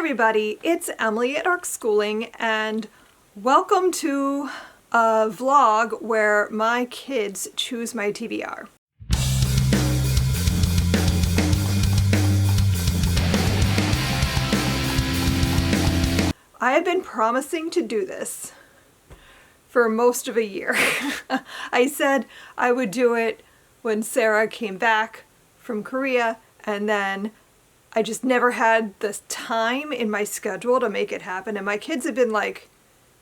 everybody, it's Emily at Arc Schooling, and welcome to a vlog where my kids choose my TBR. I have been promising to do this for most of a year. I said I would do it when Sarah came back from Korea, and then I just never had the time in my schedule to make it happen, and my kids have been like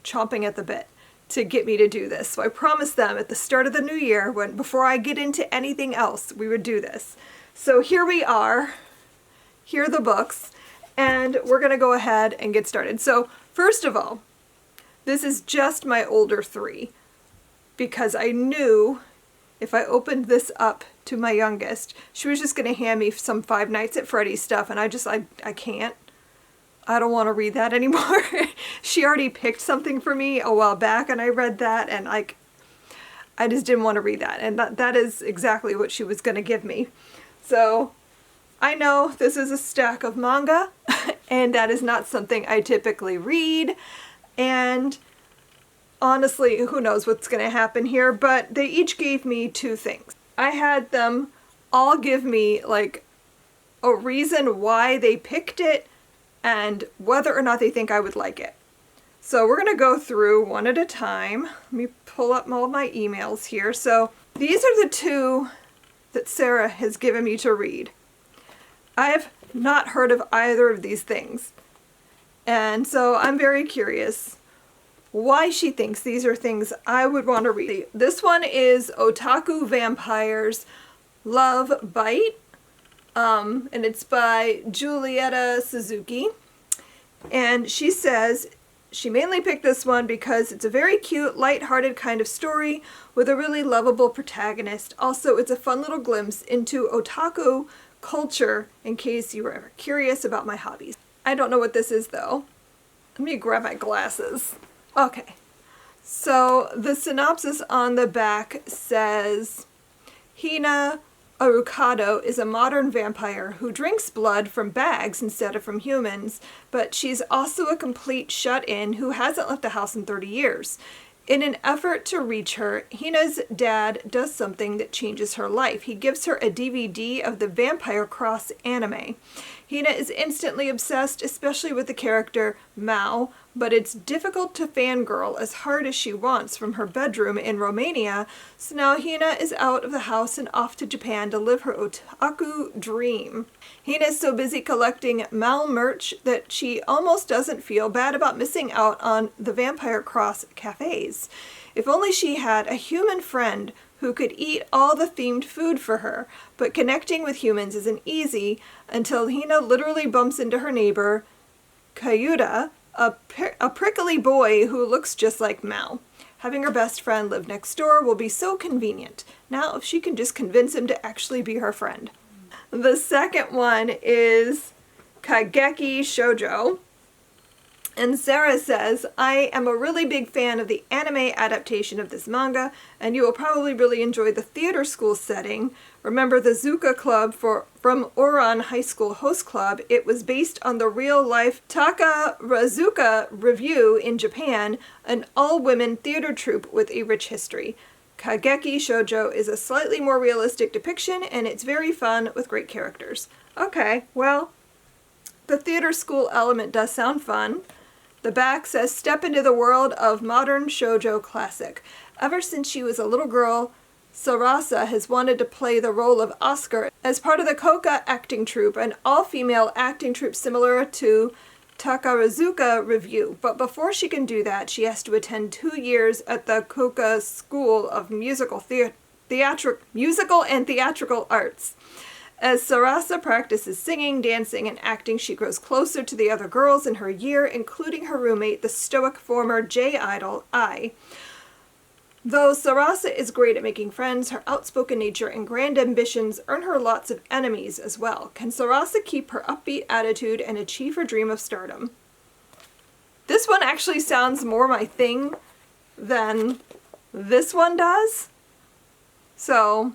chomping at the bit to get me to do this. So I promised them at the start of the new year, before I get into anything else, we would do this. So here we are. Here are the books, and we're gonna go ahead and get started. So first of all, this is just my older three, because I knew if I opened this up to my youngest, she was just going to hand me some Five Nights at Freddy's stuff, and I can't. I don't want to read that anymore. She already picked something for me a while back, and I read that, and I just didn't want to read that, and that is exactly what she was going to give me. So I know this is a stack of manga, and that is not something I typically read, and honestly, who knows what's going to happen here, but they each gave me two things. I had them all give me like a reason why they picked it and whether or not they think I would like it. So we're going to go through one at a time. Let me pull up all my emails here. So these are the two that Sarah has given me to read. I have not heard of either of these things, and so I'm very curious why she thinks these are things I would want to read. This one is Otaku Vampires Love Bite, and it's by Julieta Suzuki. And she says she mainly picked this one because it's a very cute, light-hearted kind of story with a really lovable protagonist. Also, it's a fun little glimpse into otaku culture in case you were ever curious about my hobbies. I don't know what this is though. Let me grab my glasses. Okay, so the synopsis on the back says, Hina Arukado is a modern vampire who drinks blood from bags instead of from humans, but she's also a complete shut-in who hasn't left the house in 30 years. In an effort to reach her, Hina's dad does something that changes her life. He gives her a DVD of the Vampire Cross anime. Hina is instantly obsessed, especially with the character Mao, but it's difficult to fangirl as hard as she wants from her bedroom in Romania, so now Hina is out of the house and off to Japan to live her otaku dream. Hina is so busy collecting Mao merch that she almost doesn't feel bad about missing out on the Vampire Cross cafes. If only she had a human friend who could eat all the themed food for her, but connecting with humans isn't easy until Hina literally bumps into her neighbor, Kyuda, a prickly boy who looks just like Mao. Having her best friend live next door will be so convenient. Now if she can just convince him to actually be her friend. The second one is Kageki Shoujo. And Sarah says, I am a really big fan of the anime adaptation of this manga, and you will probably really enjoy the theater school setting. Remember the Zuka Club from Oran High School Host Club? It was based on the real-life Takarazuka Revue in Japan, an all-women theater troupe with a rich history. Kageki Shoujo is a slightly more realistic depiction, and it's very fun with great characters. Okay, well, the theater school element does sound fun. The back says, step into the world of modern shoujo classic. Ever since she was a little girl, Sarasa has wanted to play the role of Oscar as part of the Koka acting troupe, an all-female acting troupe similar to Takarazuka Revue. But before she can do that, she has to attend 2 years at the Koka School of Musical and Theatrical Arts. As Sarasa practices singing, dancing, and acting, she grows closer to the other girls in her year, including her roommate, the stoic former J-idol, Ai. Though Sarasa is great at making friends, her outspoken nature and grand ambitions earn her lots of enemies as well. Can Sarasa keep her upbeat attitude and achieve her dream of stardom? This one actually sounds more my thing than this one does. So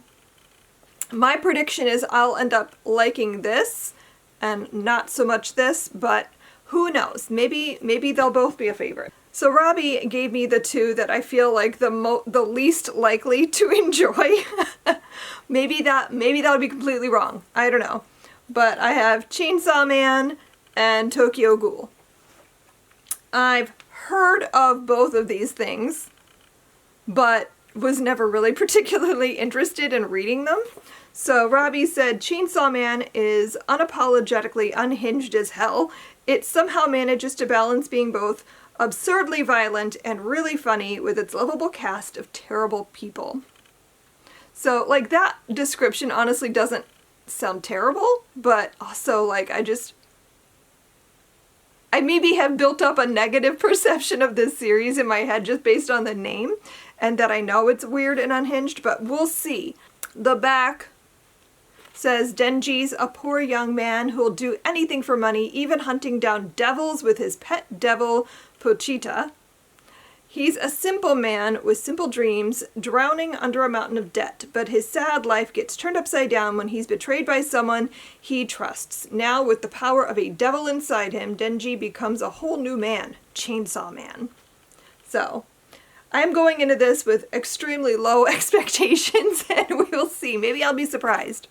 my prediction is I'll end up liking this and not so much this, but Who knows? Maybe they'll both be a favorite. So Robbie gave me the two that I feel like the least likely to enjoy. maybe that'll be completely wrong. I don't know. But I have Chainsaw Man and Tokyo Ghoul. I've heard of both of these things, but was never really particularly interested in reading them. So Robbie said Chainsaw Man is unapologetically unhinged as hell. It somehow manages to balance being both absurdly violent and really funny with its lovable cast of terrible people. So, like, that description honestly doesn't sound terrible, but also, like, I maybe have built up a negative perception of this series in my head just based on the name, and that I know it's weird and unhinged, but we'll see. The back says Denji's a poor young man who'll do anything for money, even hunting down devils with his pet devil, Pochita. He's a simple man with simple dreams, drowning under a mountain of debt, but his sad life gets turned upside down when he's betrayed by someone he trusts. Now, with the power of a devil inside him, Denji becomes a whole new man, Chainsaw Man. So, I'm going into this with extremely low expectations, and we will see. Maybe I'll be surprised.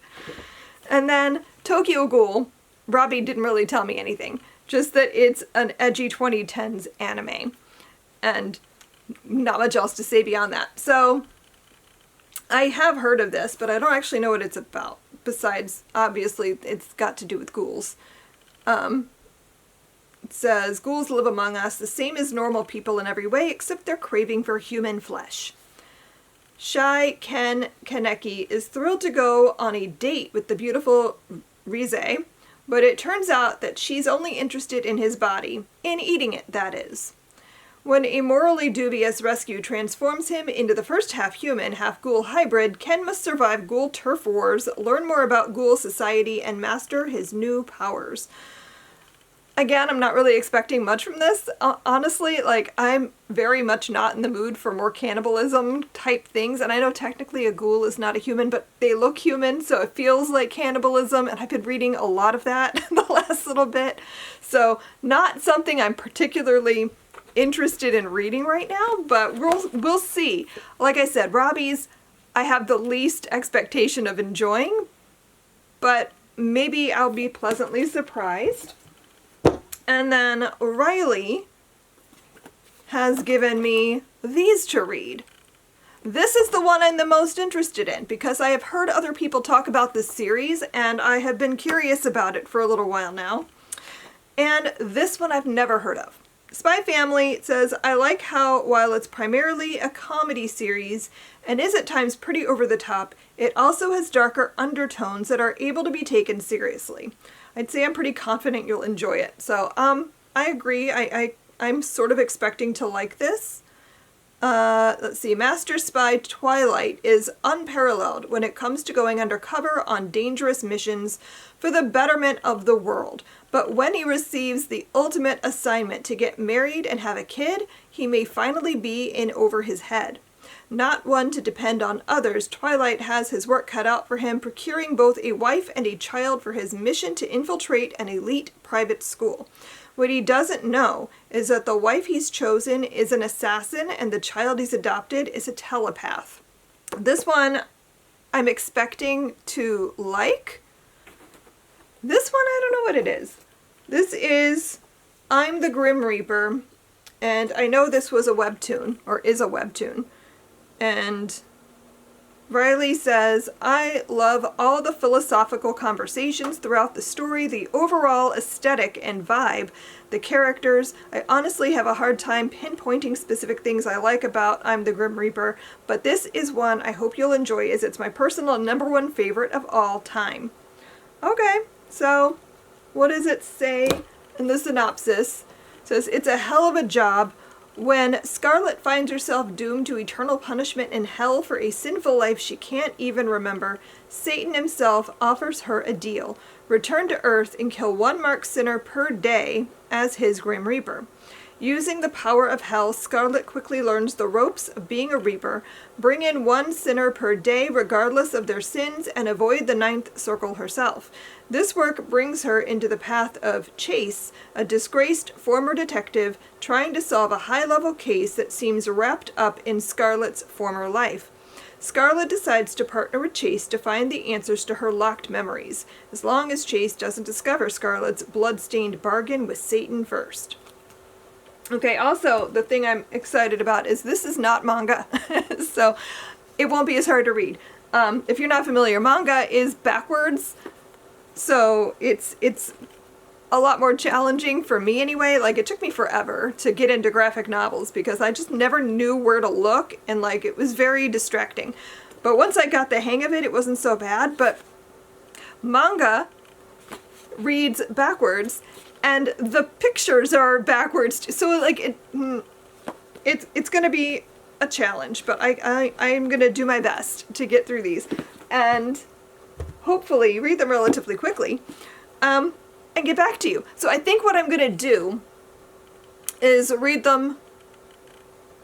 And then Tokyo Ghoul, Robbie didn't really tell me anything, just that it's an edgy 2010s anime, and not much else to say beyond that. So, I have heard of this, but I don't actually know what it's about, besides, obviously, it's got to do with ghouls. It says, ghouls live among us, the same as normal people in every way, except their craving for human flesh. Shy Ken Kaneki is thrilled to go on a date with the beautiful Rize, but it turns out that she's only interested in his body, in eating it, that is. When a morally dubious rescue transforms him into the first half-human, half-ghoul hybrid, Ken must survive ghoul turf wars, learn more about ghoul society, and master his new powers. Again, I'm not really expecting much from this. Honestly, like, I'm very much not in the mood for more cannibalism type things, and I know technically a ghoul is not a human, but they look human, so it feels like cannibalism, and I've been reading a lot of that the last little bit. So, not something I'm particularly interested in reading right now, but we'll see. Like I said, Robbie's I have the least expectation of enjoying, but maybe I'll be pleasantly surprised. And then Riley has given me these to read. This is the one I'm the most interested in because I have heard other people talk about this series and I have been curious about it for a little while now. And this one I've never heard of. Spy Family says, I like how, while it's primarily a comedy series and is at times pretty over the top, it also has darker undertones that are able to be taken seriously. I'd say I'm pretty confident you'll enjoy it. So, I agree. I'm sort of expecting to like this. Let's see. Master Spy Twilight is unparalleled when it comes to going undercover on dangerous missions for the betterment of the world. But when he receives the ultimate assignment to get married and have a kid, he may finally be in over his head. Not one to depend on others, Twilight has his work cut out for him, procuring both a wife and a child for his mission to infiltrate an elite private school. What he doesn't know is that the wife he's chosen is an assassin and the child he's adopted is a telepath. This one I'm expecting to like. This one, I don't know what it is. This is I'm the Grim Reaper, and I know this was a webtoon, or is a webtoon. And Riley says, I love all the philosophical conversations throughout the story, the overall aesthetic and vibe, the characters. I honestly have a hard time pinpointing specific things I like about I'm the Grim Reaper, but this is one I hope you'll enjoy as it's my personal #1 favorite of all time. Okay, so what does it say in the synopsis? It says, it's a hell of a job. When Scarlet finds herself doomed to eternal punishment in hell for a sinful life she can't even remember, Satan himself offers her a deal. Return to Earth and kill one marked sinner per day as his Grim Reaper. Using the power of hell, Scarlet quickly learns the ropes of being a reaper. Bring in one sinner per day, regardless of their sins, and avoid the ninth circle herself. This work brings her into the path of Chase, a disgraced former detective trying to solve a high-level case that seems wrapped up in Scarlet's former life. Scarlet decides to partner with Chase to find the answers to her locked memories, as long as Chase doesn't discover Scarlet's blood-stained bargain with Satan first. Okay, also, the thing I'm excited about is this is not manga, so it won't be as hard to read. If you're not familiar, manga is backwards, so it's a lot more challenging for me anyway. Like, it took me forever to get into graphic novels because I just never knew where to look, and like, it was very distracting. But once I got the hang of it, it wasn't so bad. But manga reads backwards, and the pictures are backwards too. So like, it's gonna be a challenge, but I'm gonna do my best to get through these and hopefully read them relatively quickly, and get back to you. So I think what I'm gonna do is read them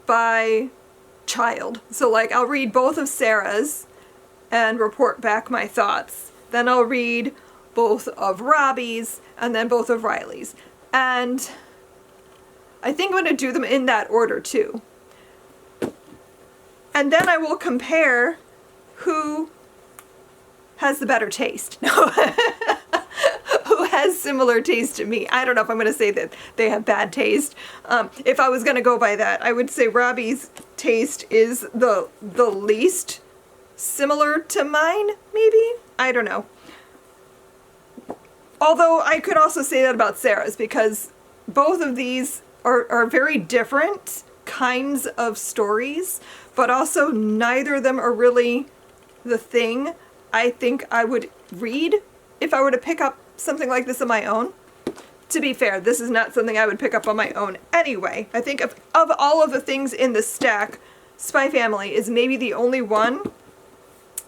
by child. So like, I'll read both of Sarah's and report back my thoughts. Then I'll read both of Robbie's and then both of Riley's. And I think I'm going to do them in that order too. And then I will compare who has the better taste. Who has similar taste to me. I don't know if I'm going to say that they have bad taste. If I was going to go by that, I would say Robbie's taste is the least similar to mine, maybe? I don't know. Although I could also say that about Sarah's, because both of these are very different kinds of stories, but also neither of them are really the thing I think I would read if I were to pick up something like this on my own. To be fair, this is not something I would pick up on my own anyway. I think of all of the things in the stack, Spy Family is maybe the only one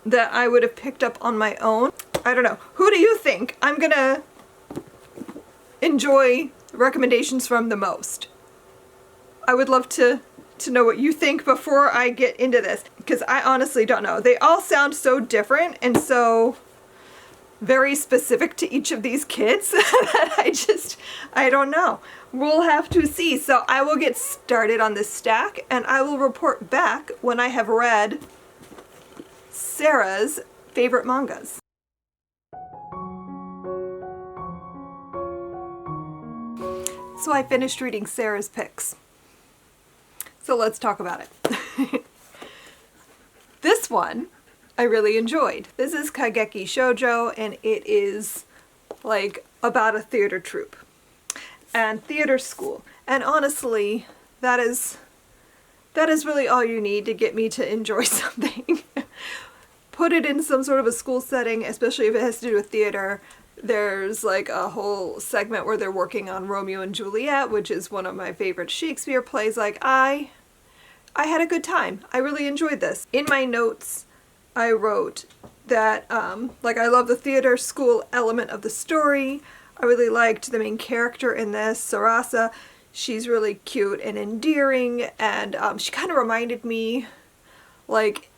that I would have picked up on my own. I don't know. Who do you think I'm gonna enjoy recommendations from the most? I would love to know what you think before I get into this, because I honestly don't know. They all sound so different and so very specific to each of these kids that I don't know. We'll have to see. So I will get started on this stack and I will report back when I have read Sarah's favorite mangas. So I finished reading Sarah's picks. So let's talk about it. This one I really enjoyed. This is Kaigeki Shoujo, and it is like about a theater troupe and theater school. And honestly, that is really all you need to get me to enjoy something. Put it in some sort of a school setting, especially if it has to do with theater. There's like a whole segment where they're working on Romeo and Juliet, which is one of my favorite Shakespeare plays. Like, I had a good time. I really enjoyed this. In my notes, I wrote that, like, I love the theater school element of the story. I really liked the main character in this, Sarasa. She's really cute and endearing, and she kind of reminded me, like,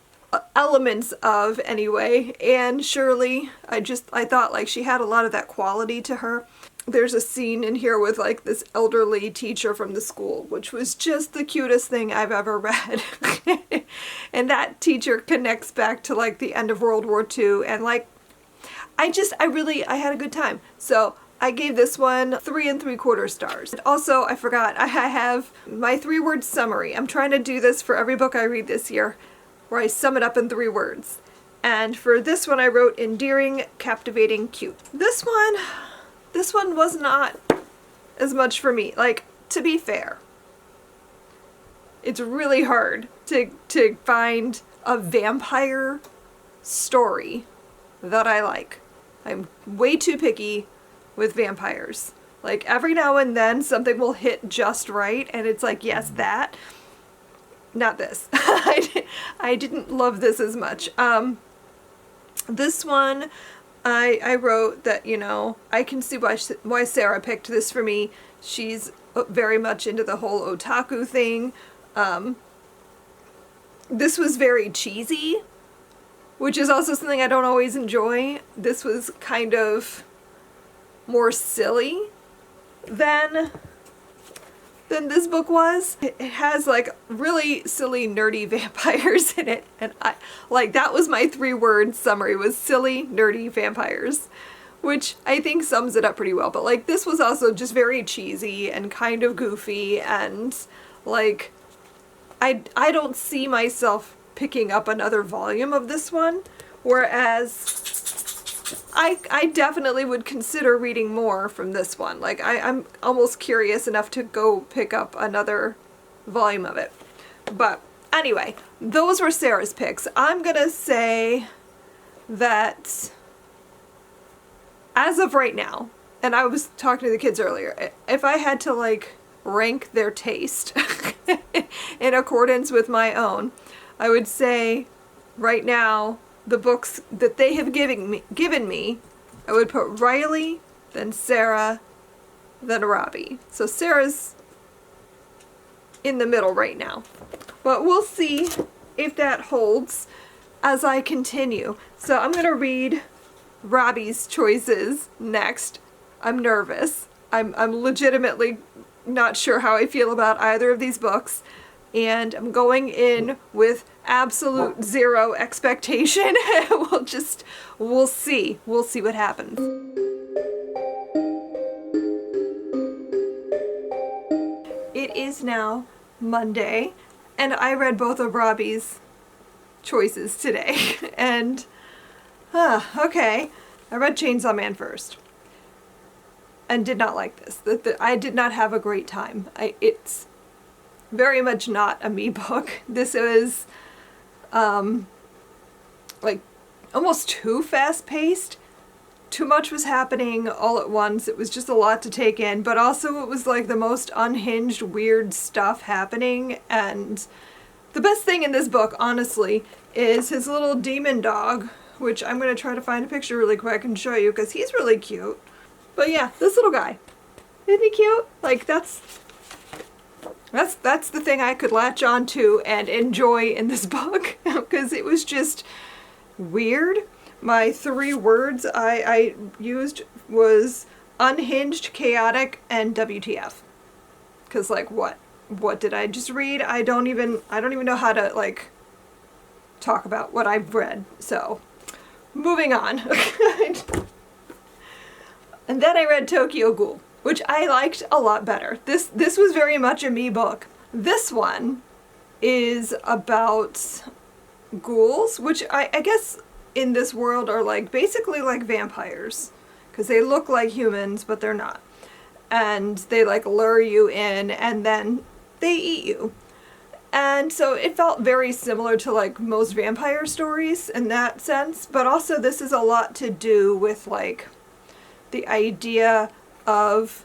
elements of, anyway, Anne Shirley. I thought, like, she had a lot of that quality to her. There's a scene in here with, like, this elderly teacher from the school, which was just the cutest thing I've ever read. And that teacher connects back to, like, the end of World War II, and, like, I had a good time. So I gave this one 3 3/4 stars. And also, I forgot, I have my 3-word summary. I'm trying to do this for every book I read this year, where I sum it up in 3 words. And for this one I wrote endearing, captivating, cute. This one was not as much for me. Like, to be fair, it's really hard to find a vampire story that I like. I'm way too picky with vampires. Like, every now and then something will hit just right and it's like, yes, that. Not this. I didn't love this as much. This one I wrote that, you know, I can see why Sarah picked this for me. She's very much into the whole otaku thing. This was very cheesy, which is also something I don't always enjoy. This was kind of more silly than this book was. It has like really silly nerdy vampires in it, and that was my 3-word summary, was silly nerdy vampires, which I think sums it up pretty well. But like, this was also just very cheesy and kind of goofy, and like I don't see myself picking up another volume of this one, whereas I definitely would consider reading more from this one. Like, I'm almost curious enough to go pick up another volume of it. But anyway, those were Sarah's picks. I'm gonna say that as of right now, and I was talking to the kids earlier, if I had to like rank their taste in accordance with my own, I would say right now the books that they have given me, I would put Riley, then Sarah, then Robbie. So Sarah's in the middle right now. But we'll see if that holds as I continue. So I'm going to read Robbie's choices next. I'm nervous. I'm legitimately not sure how I feel about either of these books. And I'm going in with absolute zero expectation. We'll see. We'll see what happens. It is now Monday, and I read both of Robbie's choices today. And, okay. I read Chainsaw Man first, and did not like this. I did not have a great time. It's very much not a me book. This is like almost too fast-paced. Too much was happening all at once. It was just a lot to take in, but also it was like the most unhinged, weird stuff happening. And the best thing in this book, honestly, is his little demon dog, which I'm going to try to find a picture really quick and show you because he's really cute. But yeah, this little guy. Isn't he cute? Like, that's the thing I could latch on to and enjoy in this book, because it was just weird. My 3 words I used was unhinged, chaotic, and WTF. Because like, what did I just read? I don't even know how to like talk about what I've read. So moving on. And then I read Tokyo Ghoul, which I liked a lot better. This was very much a me book. This one is about ghouls, which I guess in this world are like basically like vampires, because they look like humans but they're not, and they like lure you in and then they eat you. And so it felt very similar to like most vampire stories in that sense, but also this is a lot to do with like the idea of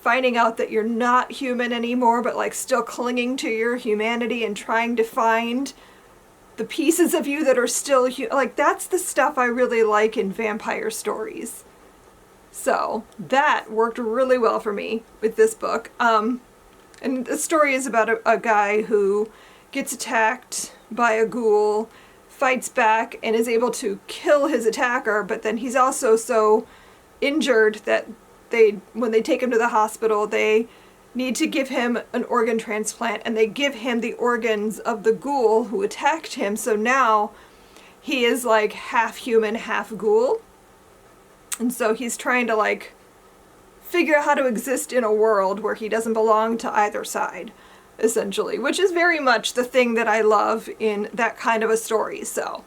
finding out that you're not human anymore, but like still clinging to your humanity and trying to find the pieces of you that are still like, that's the stuff I really like in vampire stories. So that worked really well for me with this book. And the story is about a guy who gets attacked by a ghoul, fights back, and is able to kill his attacker, but then he's also so injured that when they take him to the hospital, they need to give him an organ transplant, and they give him the organs of the ghoul who attacked him, so now he is like half human, half ghoul. And so he's trying to like figure out how to exist in a world where he doesn't belong to either side, essentially, which is very much the thing that I love in that kind of a story. So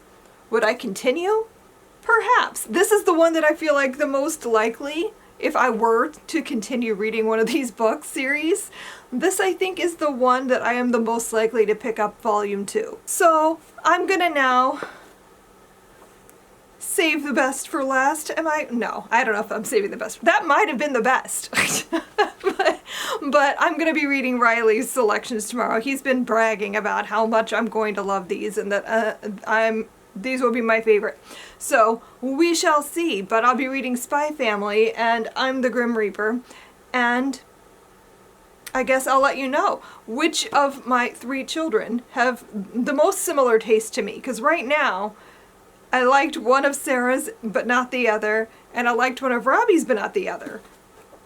would I continue? Perhaps. This is the one that I feel like the most likely, if I were to continue reading one of these book series, this I think is the one that I am the most likely to pick up volume 2. So I'm gonna now save the best for last. Am I? No, I don't know if I'm saving the best. That might have been the best. but I'm going to be reading Riley's selections tomorrow. He's been bragging about how much I'm going to love these and that I'm these will be my favorite. So we shall see, but I'll be reading Spy Family and I'm the Grim Reaper, and I guess I'll let you know which of my 3 children have the most similar taste to me, because right now I liked one of Sarah's but not the other, and I liked one of Robbie's but not the other.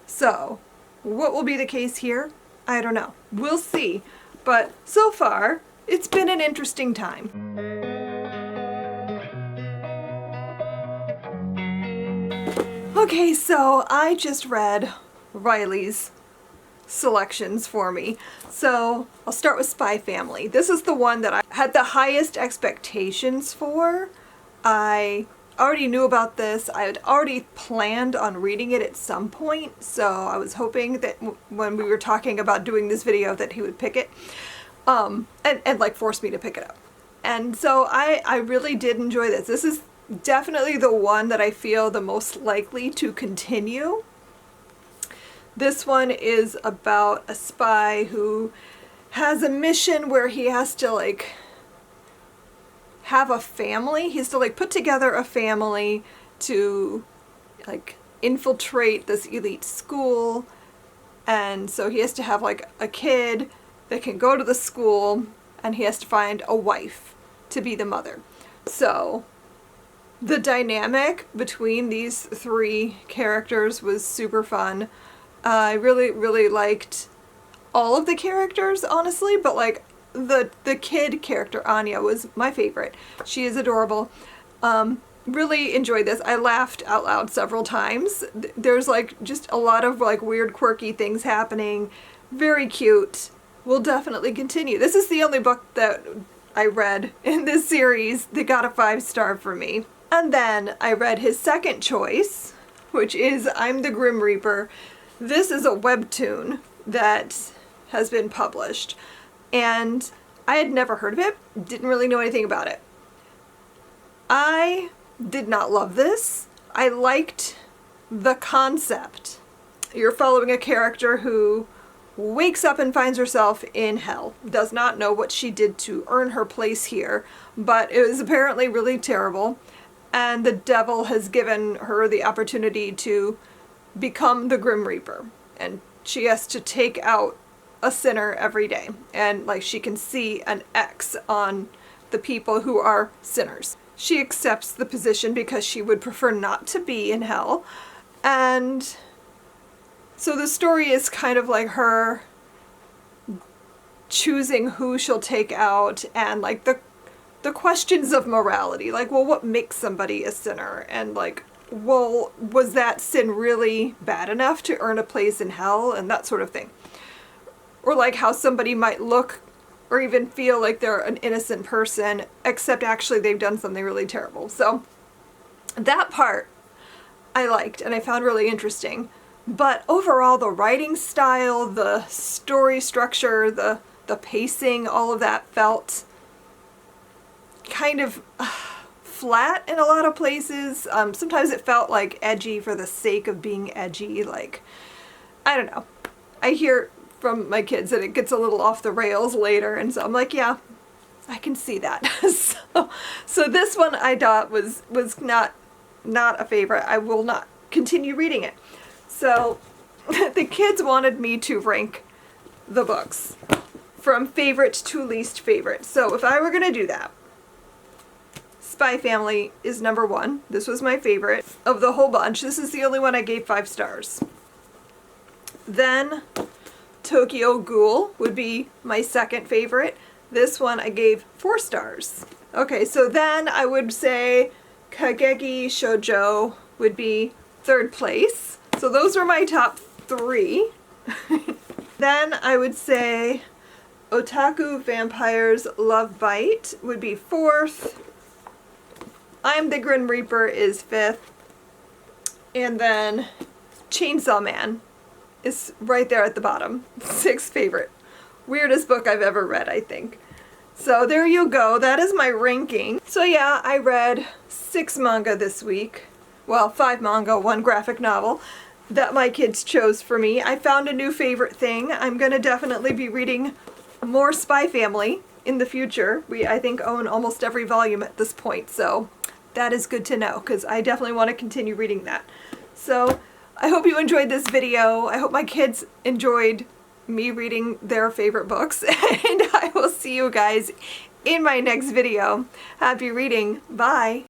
So what will be the case here? I don't know. We'll see. But so far, it's been an interesting time. Okay, so I just read Riley's selections for me. So I'll start with Spy Family. This is the one that I had the highest expectations for. I already knew about this. I had already planned on reading it at some point, so I was hoping that when we were talking about doing this video that he would pick it, and like force me to pick it up. And so I really did enjoy this. This is definitely the one that I feel the most likely to continue. This one is about a spy who has a mission where he has to like have a family. He has to like put together a family to like infiltrate this elite school, and so he has to have like a kid that can go to the school, and he has to find a wife to be the mother. So the dynamic between these 3 characters was super fun. I really liked all of the characters, honestly, but like the kid character, Anya, was my favorite. She is adorable. Really enjoyed this. I laughed out loud several times. There's like just a lot of like weird, quirky things happening. Very cute. We'll definitely continue. This is the only book that I read in this series that got a 5-star for me. And then I read his second choice, which is I'm the Grim Reaper. This is a webtoon that has been published, and I had never heard of it, didn't really know anything about it. I did not love this. I liked the concept. You're following a character who wakes up and finds herself in hell, does not know what she did to earn her place here, but it was apparently really terrible. And the devil has given her the opportunity to become the Grim Reaper. And she has to take out a sinner every day. And like she can see an X on the people who are sinners. She accepts the position because she would prefer not to be in hell. And so the story is kind of like her choosing who she'll take out, and like the questions of morality, like, well, what makes somebody a sinner? And like, well, was that sin really bad enough to earn a place in hell? And that sort of thing. Or like how somebody might look or even feel like they're an innocent person, except actually they've done something really terrible. So that part I liked and I found really interesting. But overall, the writing style, the story structure, the pacing, all of that felt kind of flat in a lot of places. Sometimes it felt like edgy for the sake of being edgy. Like, I don't know. I hear from my kids that it gets a little off the rails later, and so I'm like, yeah, I can see that. so this one I thought was not a favorite. I will not continue reading it. So the kids wanted me to rank the books from favorite to least favorite. So if I were going to do that, Spy Family is number 1. This was my favorite of the whole bunch. This is the only one I gave 5 stars. Then Tokyo Ghoul would be my second favorite. This one I gave 4 stars. Okay, so then I would say Kageki Shoujo would be 3rd place. So those are my top 3. Then I would say Otaku Vampires Love Bite would be 4th. I'm the Grim Reaper is 5th. And then Chainsaw Man is right there at the bottom. 6th favorite. Weirdest book I've ever read, I think. So there you go. That is my ranking. So yeah, I read 6 manga this week. Well, 5 manga, 1 graphic novel that my kids chose for me. I found a new favorite thing. I'm going to definitely be reading more Spy Family in the future. We, I think, own almost every volume at this point, so that is good to know, because I definitely want to continue reading that. So I hope you enjoyed this video. I hope my kids enjoyed me reading their favorite books, and I will see you guys in my next video. Happy reading. Bye.